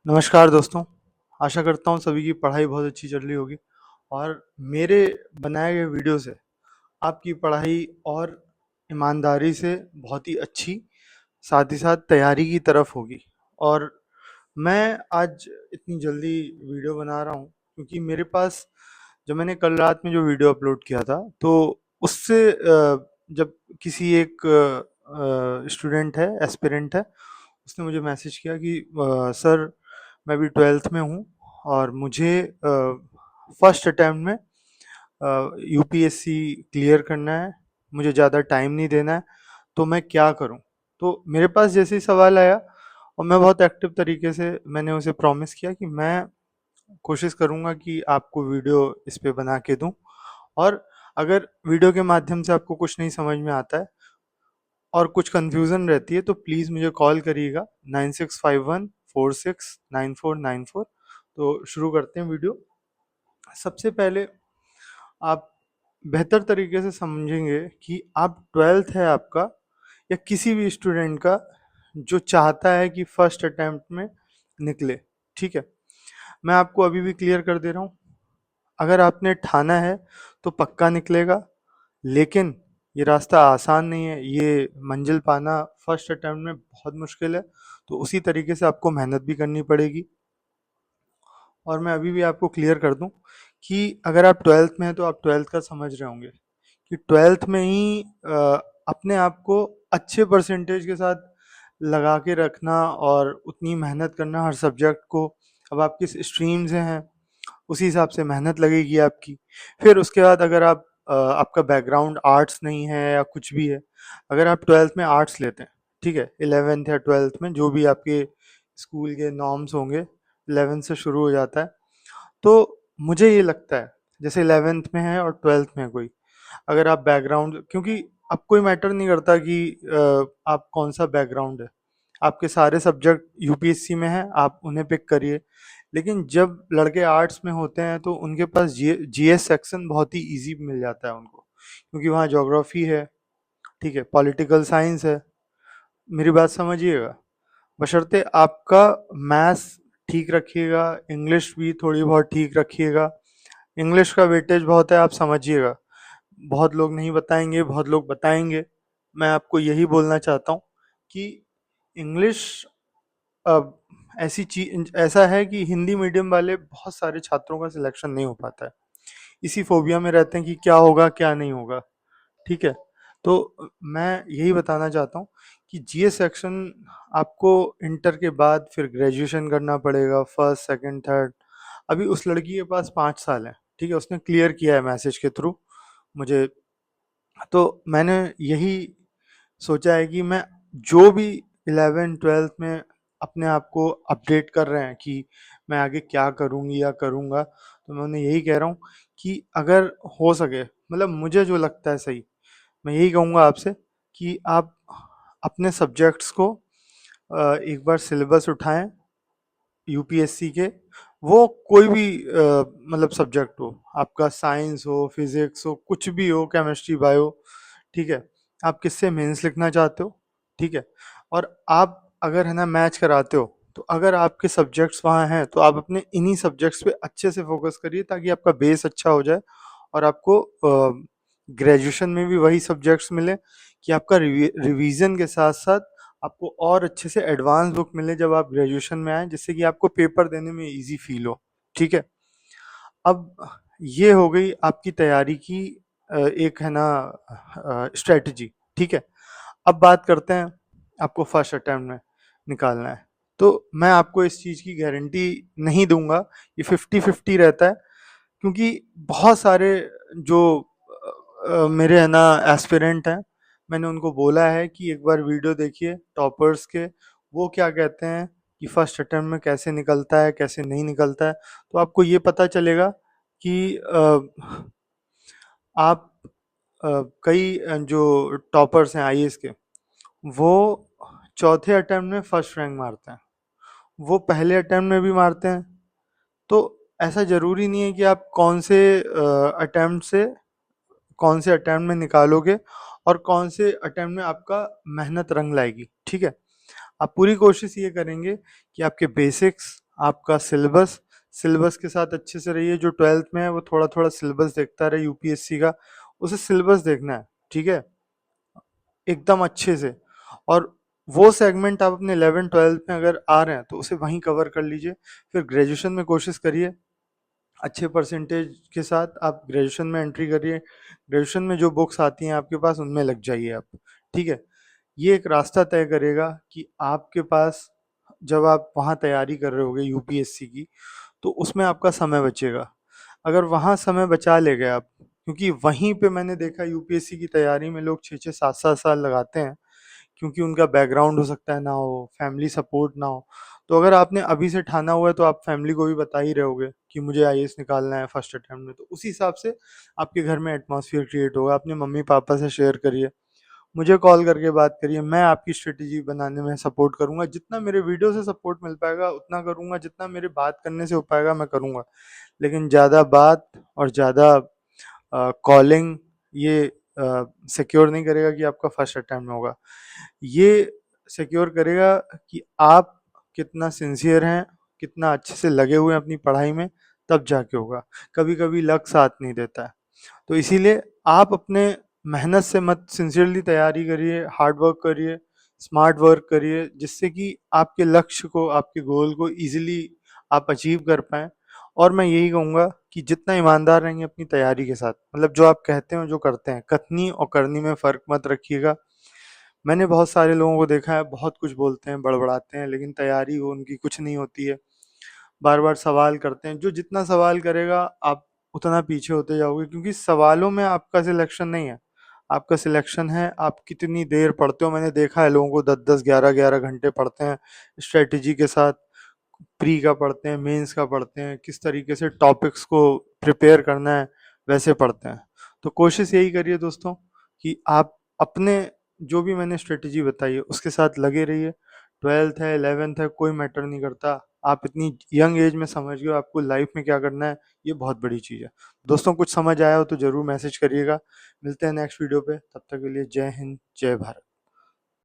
नमस्कार दोस्तों। आशा करता हूँ सभी की पढ़ाई बहुत अच्छी चल रही होगी और मेरे बनाए गए वीडियो से आपकी पढ़ाई और ईमानदारी से बहुत ही अच्छी, साथ ही साथ तैयारी की तरफ होगी। और मैं आज इतनी जल्दी वीडियो बना रहा हूँ क्योंकि मेरे पास, जब मैंने कल रात में जो वीडियो अपलोड किया था, तो उससे जब किसी एक स्टूडेंट है, एस्पिरेंट है, उसने मुझे मैसेज किया कि सर, मैं अभी 12th में हूँ और मुझे फर्स्ट अटेम्प्ट में यूपीएससी क्लियर करना है, मुझे ज़्यादा टाइम नहीं देना है, तो मैं क्या करूँ? तो मेरे पास जैसे ही सवाल आया, और मैं बहुत एक्टिव तरीके से मैंने उसे प्रॉमिस किया कि मैं कोशिश करूँगा कि आपको वीडियो इस पे बना के दूँ। और अगर वीडियो के माध्यम से आपको कुछ नहीं समझ में आता है और कुछ कन्फ्यूज़न रहती है, तो प्लीज़ मुझे कॉल करिएगा 9651469494। तो शुरू करते हैं वीडियो। सबसे पहले आप बेहतर तरीके से समझेंगे कि आप 12th है आपका, या किसी भी स्टूडेंट का जो चाहता है कि फर्स्ट अटेम्प्ट में निकले, ठीक है? मैं आपको अभी भी क्लियर कर दे रहा हूँ, अगर आपने ठाना है तो पक्का निकलेगा, लेकिन ये रास्ता आसान नहीं है, ये मंजिल पाना फर्स्ट अटेम्प्ट में बहुत मुश्किल है, तो उसी तरीके से आपको मेहनत भी करनी पड़ेगी। और मैं अभी भी आपको क्लियर कर दूं कि अगर आप 12th में हैं तो आप 12th का समझ रहे होंगे कि 12th में ही अपने आप को अच्छे परसेंटेज के साथ लगा के रखना और उतनी मेहनत करना हर सब्जेक्ट को। अब आप किस स्ट्रीम से हैं, उसी हिसाब से मेहनत लगेगी आपकी। फिर उसके बाद अगर आप आपका बैकग्राउंड आर्ट्स नहीं है या कुछ भी है, अगर आप 12th में आर्ट्स लेते हैं, ठीक है, 11th या 12th में जो भी आपके स्कूल के नॉर्म्स होंगे, 11th से शुरू हो जाता है। तो मुझे ये लगता है, जैसे 11th में है और 12th में है कोई, अगर आप बैकग्राउंड, क्योंकि अब कोई मैटर नहीं करता कि आप कौन सा बैकग्राउंड है, आपके सारे सब्जेक्ट यूपीएससी में हैं, आप उन्हें पिक करिए। लेकिन जब लड़के आर्ट्स में होते हैं तो उनके पास जीएस सेक्शन बहुत ही इजी मिल जाता है उनको, क्योंकि वहाँ ज्योग्राफी है, ठीक है, पॉलिटिकल साइंस है। मेरी बात समझिएगा, बशर्ते आपका मैथ्स ठीक रखिएगा, इंग्लिश भी थोड़ी बहुत ठीक रखिएगा। इंग्लिश का वेटेज बहुत है, आप समझिएगा। बहुत लोग नहीं बताएंगे, बहुत लोग बताएंगे। मैं आपको यही बोलना चाहता हूँ कि इंग्लिश अब ऐसी चीज, ऐसा है कि हिंदी मीडियम वाले बहुत सारे छात्रों का सिलेक्शन नहीं हो पाता है, इसी फोबिया में रहते हैं कि क्या होगा क्या नहीं होगा, ठीक है? तो मैं यही बताना चाहता हूँ कि जीएस सेक्शन आपको इंटर के बाद फिर ग्रेजुएशन करना पड़ेगा, फर्स्ट सेकंड थर्ड। अभी उस लड़की के पास 5 साल है, ठीक है, उसने क्लियर किया है मैसेज के थ्रू मुझे। तो मैंने यही सोचा है कि मैं जो भी 11 12th में अपने आप को अपडेट कर रहे हैं कि मैं आगे क्या करूँगी या करूँगा, तो मैं उन्हें यही कह रहा हूँ कि अगर हो सके, मतलब मुझे जो लगता है सही, मैं यही कहूँगा आपसे कि आप अपने सब्जेक्ट्स को एक बार सिलेबस उठाएं यूपीएससी के। वो कोई भी मतलब सब्जेक्ट हो, आपका साइंस हो, फिजिक्स हो, कुछ भी हो, केमिस्ट्री, बायो, ठीक है, आप किससे मेंस लिखना चाहते हो, ठीक है, और आप अगर है ना मैच कराते हो, तो अगर आपके सब्जेक्ट्स वहाँ हैं तो आप अपने इन्हीं सब्जेक्ट्स पे अच्छे से फोकस करिए, ताकि आपका बेस अच्छा हो जाए और आपको ग्रेजुएशन में भी वही सब्जेक्ट्स मिले, कि आपका रिवीजन के साथ साथ आपको और अच्छे से एडवांस बुक मिले जब आप ग्रेजुएशन में आए, जिससे कि आपको पेपर देने में इजी फील हो, ठीक है? अब ये हो गई आपकी तैयारी की एक है ना स्ट्रेटजी, ठीक है? अब बात करते हैं, आपको फर्स्ट अटेम्प्ट में निकालना है, तो मैं आपको इस चीज़ की गारंटी नहीं दूंगा, ये 50-50 रहता है, क्योंकि बहुत सारे जो मेरे है ना एस्पिरेंट हैं, मैंने उनको बोला है कि एक बार वीडियो देखिए टॉपर्स के, वो क्या कहते हैं कि फर्स्ट अटेम्प्ट में कैसे निकलता है, कैसे नहीं निकलता है, तो आपको ये पता चलेगा कि आप कई जो टॉपर्स हैं आईएएस के, वो चौथे अटेम्प्ट में फर्स्ट रैंक मारते हैं, वो पहले अटेम्प्ट में भी मारते हैं। तो ऐसा ज़रूरी नहीं है कि आप अटेम्प्ट से कौन से अटेम्प्ट में निकालोगे और कौन से अटेम्प्ट में आपका मेहनत रंग लाएगी, ठीक है? आप पूरी कोशिश ये करेंगे कि आपके बेसिक्स, आपका सिलेबस, सिलेबस के साथ अच्छे से रहिए। जो 12th में है वो थोड़ा-थोड़ा सिलेबस देखता रहे यूपीएससी का, उसे सिलेबस देखना है, ठीक है? एकदम अच्छे से। और वो सेगमेंट आप अपने 11th-12th में अगर आ रहे हैं तो उसे वहीं कवर कर लीजिए। फिर ग्रेजुएशन में कोशिश करिए, अच्छे परसेंटेज के साथ आप ग्रेजुएशन में एंट्री करिए। ग्रेजुएशन में जो बुक्स आती हैं आपके पास उनमें लग जाइए आप, ठीक है? ये एक रास्ता तय करेगा कि आपके पास जब आप वहाँ तैयारी कर रहे होगे यूपीएससी की, तो उसमें आपका समय बचेगा। अगर वहाँ समय बचा ले गए आप, क्योंकि वहीं पे मैंने देखा यूपीएससी की तैयारी में लोग 6-6 7-7 साल लगाते हैं, क्योंकि उनका बैकग्राउंड हो सकता है ना हो, फैमिली सपोर्ट ना हो। तो अगर आपने अभी से ठाना हुआ है तो आप फैमिली को भी बता ही रहे होगे कि मुझे आईएएस निकालना है फर्स्ट अटेम्प्ट में, तो उसी हिसाब से आपके घर में एटमॉस्फेयर क्रिएट होगा। अपने मम्मी-पापा से शेयर करिए, मुझे कॉल करके बात करिए, मैं आपकी स्ट्रैटेजी बनाने में सपोर्ट करूँगा। जितना मेरे वीडियो से सपोर्ट मिल पाएगा उतना करूँगा, जितना मेरे बात करने से हो पाएगा मैं करूँगा। लेकिन ज़्यादा बात और ज़्यादा कॉलिंग ये सिक्योर नहीं करेगा कि आपका फर्स्ट अटेम्प्ट में होगा। ये सिक्योर करेगा कि आप कितना सिंसियर हैं, कितना अच्छे से लगे हुए हैं अपनी पढ़ाई में, तब जाके होगा। कभी-कभी लक साथ नहीं देता है। तो इसीलिए आप अपने मेहनत से मत, सिंसियरली तैयारी करिए, हार्ड वर्क करिए, स्मार्ट वर्क करिए, जिससे कि आपके लक्ष्य को, आपके गोल को ईज़िली आप अचीव कर पाएँ। और मैं यही कहूँगा कि जितना ईमानदार रहेंगे अपनी तैयारी के साथ, मतलब जो आप कहते हैं, जो करते हैं, कथनी और करनी में फ़र्क मत रखिएगा। मैंने बहुत सारे लोगों को देखा है, बहुत कुछ बोलते हैं, बड़बड़ाते हैं, लेकिन तैयारी वो उनकी कुछ नहीं होती है। बार-बार सवाल करते हैं, जो जितना सवाल करेगा आप उतना पीछे होते जाओगे, क्योंकि सवालों में आपका सिलेक्शन नहीं है, आपका सिलेक्शन है आप कितनी देर पढ़ते हो। मैंने देखा है लोगों को 10-10, 11-11 घंटे पढ़ते हैं, स्ट्रैटेजी के साथ, प्री का पढ़ते हैं, मेंस का पढ़ते हैं, किस तरीके से टॉपिक्स को प्रिपेयर करना है, वैसे पढ़ते हैं। तो कोशिश यही करिए दोस्तों कि आप अपने जो भी मैंने स्ट्रैटेजी बताई है उसके साथ लगे रहिए। 12th है, 11th है, कोई मैटर नहीं करता। आप इतनी यंग एज में समझ गए हो आपको लाइफ में क्या करना है, ये बहुत बड़ी चीज़ है। दोस्तों कुछ समझ आया हो तो ज़रूर मैसेज करिएगा। मिलते हैं नेक्स्ट वीडियो पे, तब तक के लिए जय हिंद, जय भारत।